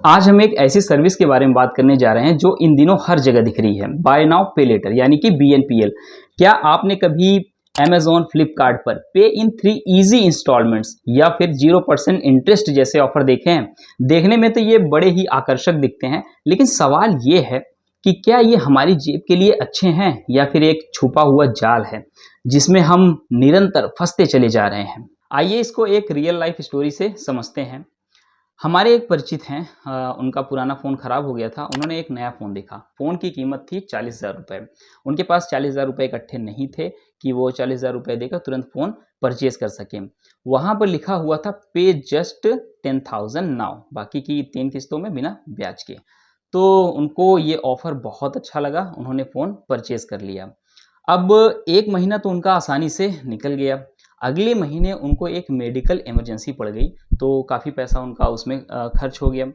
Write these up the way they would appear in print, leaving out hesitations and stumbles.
आज हम एक ऐसी सर्विस के बारे में बात करने जा रहे हैं जो इन दिनों हर जगह दिख रही है, बाय नाउ पे लेटर यानी कि BNPL। क्या आपने कभी Amazon, फ्लिपकार्ट पर पे इन 3 इजी इंस्टॉलमेंट्स या फिर 0% इंटरेस्ट जैसे ऑफर देखे हैं? देखने में तो ये बड़े ही आकर्षक दिखते हैं, लेकिन सवाल ये है कि क्या ये हमारी जेब के लिए अच्छे हैं या फिर एक छुपा हुआ जाल है जिसमें हम निरंतर फंसते चले जा रहे हैं। आइए इसको एक रियल लाइफ स्टोरी से समझते हैं। हमारे एक परिचित हैं, उनका पुराना फ़ोन ख़राब हो गया था। उन्होंने एक नया फ़ोन देखा। फ़ोन की कीमत थी 40,000 रुपये। उनके पास 40,000 रुपये इकट्ठे नहीं थे कि वो 40,000 रुपये देकर तुरंत फ़ोन परचेज़ कर सकें। वहाँ पर लिखा हुआ था पे जस्ट 10,000 नाउ, बाकी की 3 किस्तों में बिना ब्याज के। तो उनको ये ऑफ़र बहुत अच्छा लगा, उन्होंने फ़ोन परचेज़ कर लिया। अब 1 महीना तो उनका आसानी से निकल गया। अगले महीने उनको एक मेडिकल इमरजेंसी पड़ गई, तो काफ़ी पैसा उनका उसमें खर्च हो गया।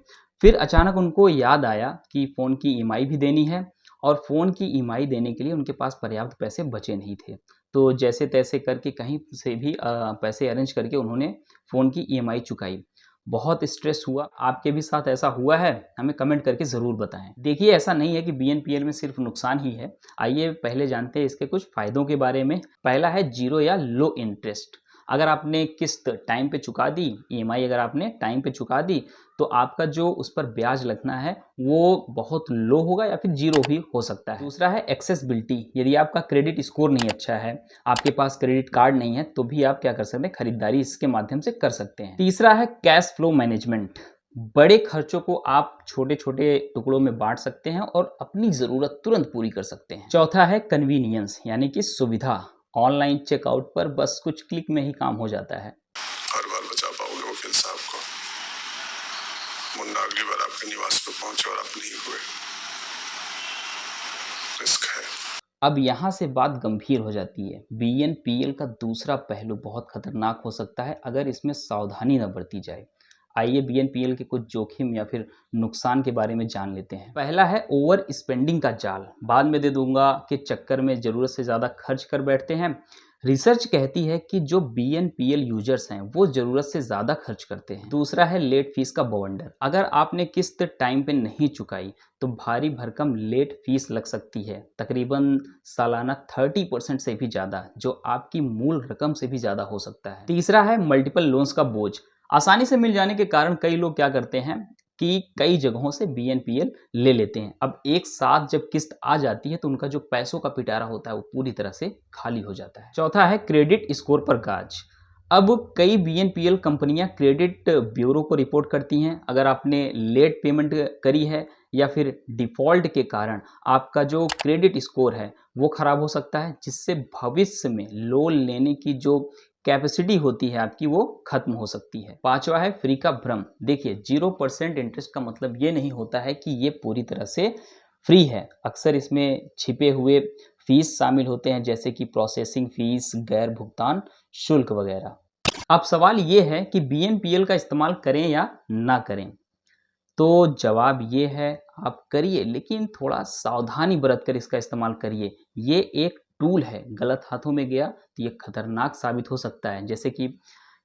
फिर अचानक उनको याद आया कि फ़ोन की ईएमआई भी देनी है और फ़ोन की ईएमआई देने के लिए उनके पास पर्याप्त पैसे बचे नहीं थे। तो जैसे-तैसे करके कहीं से भी पैसे अरेंज करके उन्होंने फ़ोन की ईएमआई चुकाई। बहुत स्ट्रेस हुआ। आपके भी साथ ऐसा हुआ है? हमें कमेंट करके ज़रूर बताएँ। देखिए, ऐसा नहीं है कि बीएनपीएल में सिर्फ़ नुकसान ही है। आइए पहले जानते हैं इसके कुछ फ़ायदों के बारे में। पहला है ज़ीरो या लो इंटरेस्ट। अगर आपने किस्त टाइम पे चुका दी, ईएमआई अगर आपने टाइम पे चुका दी, तो आपका जो उस पर ब्याज लगना है वो बहुत लो होगा या फिर ज़ीरो भी हो सकता है। दूसरा है एक्सेसिबिलिटी। यदि आपका क्रेडिट स्कोर नहीं अच्छा है, आपके पास क्रेडिट कार्ड नहीं है, तो भी आप क्या कर सकते हैं, खरीदारी इसके माध्यम से कर सकते हैं। तीसरा है कैश फ्लो मैनेजमेंट। बड़े खर्चों को आप छोटे-छोटे टुकड़ों में बाँट सकते हैं और अपनी ज़रूरत तुरंत पूरी कर सकते हैं। चौथा है कन्वीनियंस यानी कि सुविधा। ऑनलाइन चेकआउट पर बस कुछ क्लिक में ही काम हो जाता है। हर बार बचा पाओगे वकील साहब को? मुन्ना अगली बार आपके निवास पे पहुंचे और आप नहीं हुए, रिस्क है। अब यहाँ से बात गंभीर हो जाती है। बीएनपीएल का दूसरा पहलू बहुत खतरनाक हो सकता है अगर इसमें सावधानी न बरती जाए। आइए बीएनपीएल के कुछ जोखिम या फिर नुकसान के बारे में जान लेते हैं। पहला है ओवर स्पेंडिंग का जाल। बाद में दे दूंगा के चक्कर में ज़रूरत से ज़्यादा खर्च कर बैठते हैं। रिसर्च कहती है कि जो बीएनपीएल यूजर्स हैं वो ज़रूरत से ज़्यादा खर्च करते हैं। दूसरा है लेट फीस का बवंडर। अगर आपने किस्त टाइम पे नहीं चुकाई तो भारी भरकम लेट फीस लग सकती है, तकरीबन सालाना 30% से भी ज़्यादा, जो आपकी मूल रकम से भी ज़्यादा हो सकता है। तीसरा है मल्टीपल लोन्स का बोझ। आसानी से मिल जाने के कारण कई लोग क्या करते हैं कि कई जगहों से बीएनपीएल ले लेते हैं। अब एक साथ जब किस्त आ जाती है तो उनका जो पैसों का पिटारा होता है वो पूरी तरह से खाली हो जाता है। चौथा है क्रेडिट स्कोर पर गाज। अब कई बीएनपीएल कंपनियां क्रेडिट ब्यूरो को रिपोर्ट करती हैं। अगर आपने लेट पेमेंट करी है या फिर डिफ़ॉल्ट के कारण आपका जो क्रेडिट स्कोर है वो ख़राब हो सकता है, जिससे भविष्य में लोन लेने की जो कैपेसिटी होती है आपकी वो खत्म हो सकती है। पांचवा है फ्री का भ्रम। देखिए, 0% इंटरेस्ट का मतलब ये नहीं होता है कि ये पूरी तरह से फ्री है। अक्सर इसमें छिपे हुए फीस शामिल होते हैं, जैसे कि प्रोसेसिंग फीस, गैर भुगतान शुल्क वगैरह। अब सवाल ये है कि बीएनपीएल का इस्तेमाल करें या ना करें। तो जवाब ये है, आप करिए, लेकिन थोड़ा सावधानी बरत कर इसका इस्तेमाल करिए। ये एक टूल है, गलत हाथों में गया तो ये खतरनाक साबित हो सकता है। जैसे कि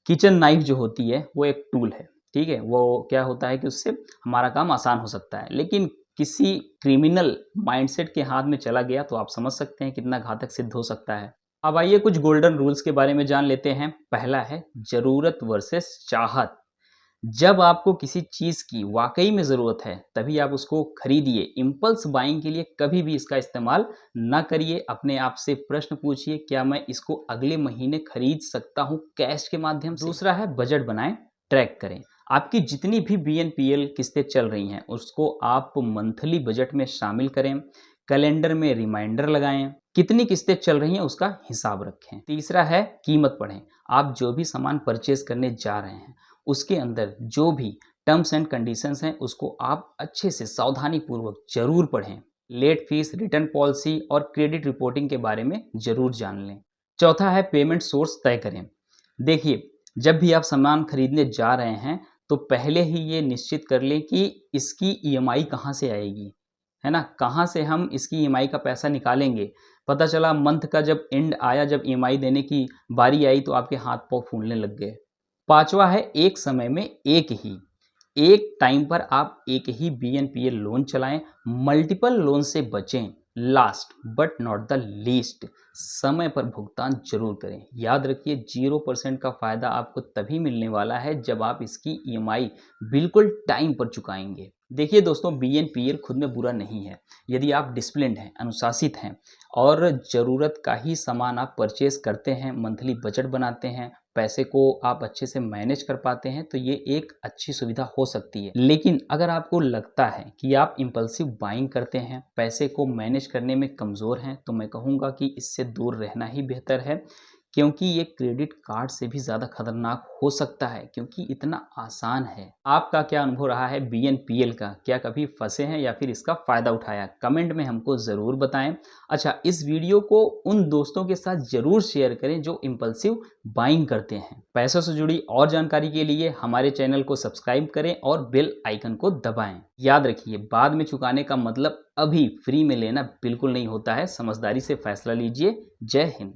किचन नाइफ जो होती है वो एक टूल है, ठीक है? वो क्या होता है कि उससे हमारा काम आसान हो सकता है, लेकिन किसी क्रिमिनल माइंडसेट के हाथ में चला गया तो आप समझ सकते हैं कितना घातक सिद्ध हो सकता है। अब आइए कुछ गोल्डन रूल्स के बारे में जान लेते हैं। पहला है ज़रूरत वर्सेस चाहत। जब आपको किसी चीज़ की वाक़ई में ज़रूरत है, तभी आप उसको खरीदिए। इम्पल्स बाइंग के लिए कभी भी इसका इस्तेमाल ना करिए। अपने आप से प्रश्न पूछिए, क्या मैं इसको अगले महीने खरीद सकता हूँ कैश के माध्यम से? दूसरा है बजट बनाएँ, ट्रैक करें। आपकी जितनी भी बीएनपीएल किस्तें चल रही हैं, उसको आप मंथली बजट में शामिल करें। कैलेंडर में रिमाइंडर लगाएँ। कितनी किस्तें चल रही हैं उसका हिसाब रखें। तीसरा है कीमत पढ़ें। आप जो भी सामान परचेज़ करने जा रहे हैं, उसके अंदर जो भी टर्म्स एंड कंडीशंस हैं उसको आप अच्छे से सावधानी पूर्वक ज़रूर पढ़ें। लेट फीस, रिटर्न पॉलिसी और क्रेडिट रिपोर्टिंग के बारे में ज़रूर जान लें। चौथा है पेमेंट सोर्स तय करें। देखिए, जब भी आप सामान खरीदने जा रहे हैं तो पहले ही ये निश्चित कर लें कि इसकी ईएमआई कहाँ से आएगी, है ना? कहाँ से हम इसकी ईएमआई का पैसा निकालेंगे। पता चला मंथ का जब एंड आया, जब ईएमआई देने की बारी आई तो आपके हाथ पाँव फूलने लग गए। पाँचवा है एक समय में एक टाइम पर आप एक ही BNPL लोन चलाएं, मल्टीपल लोन से बचें। Last but not the least, समय पर भुगतान जरूर करें। याद रखिए 0% का फायदा आपको तभी मिलने वाला है जब आप इसकी EMI बिल्कुल टाइम पर चुकाएंगे। देखिए दोस्तों, BNPL खुद में बुरा नहीं है। यदि आप डिसिप्लिन्ड हैं, अनुशासित हैं और ज़रूरत का ही सामान आप परचेज करते हैं, मंथली बजट बनाते हैं, पैसे को आप अच्छे से मैनेज कर पाते हैं, तो ये एक अच्छी सुविधा हो सकती है। लेकिन अगर आपको लगता है कि आप इम्पल्सिव बाइंग करते हैं, पैसे को मैनेज करने में कमज़ोर हैं, तो मैं कहूँगा कि इससे दूर रहना ही बेहतर है, क्योंकि ये क्रेडिट कार्ड से भी ज़्यादा खतरनाक हो सकता है, क्योंकि इतना आसान है। आपका क्या अनुभव रहा है BNPL का? क्या कभी फंसे हैं या फिर इसका फ़ायदा उठाया? कमेंट में हमको ज़रूर बताएं। अच्छा, इस वीडियो को उन दोस्तों के साथ ज़रूर शेयर करें जो इम्पल्सिव बाइंग करते हैं। पैसों से जुड़ी और जानकारी के लिए हमारे चैनल को सब्सक्राइब करें और बेल आइकन को दबाएं। याद रखिए, बाद में चुकाने का मतलब अभी फ्री में लेना बिल्कुल नहीं होता है। समझदारी से फैसला लीजिए। जय हिंद।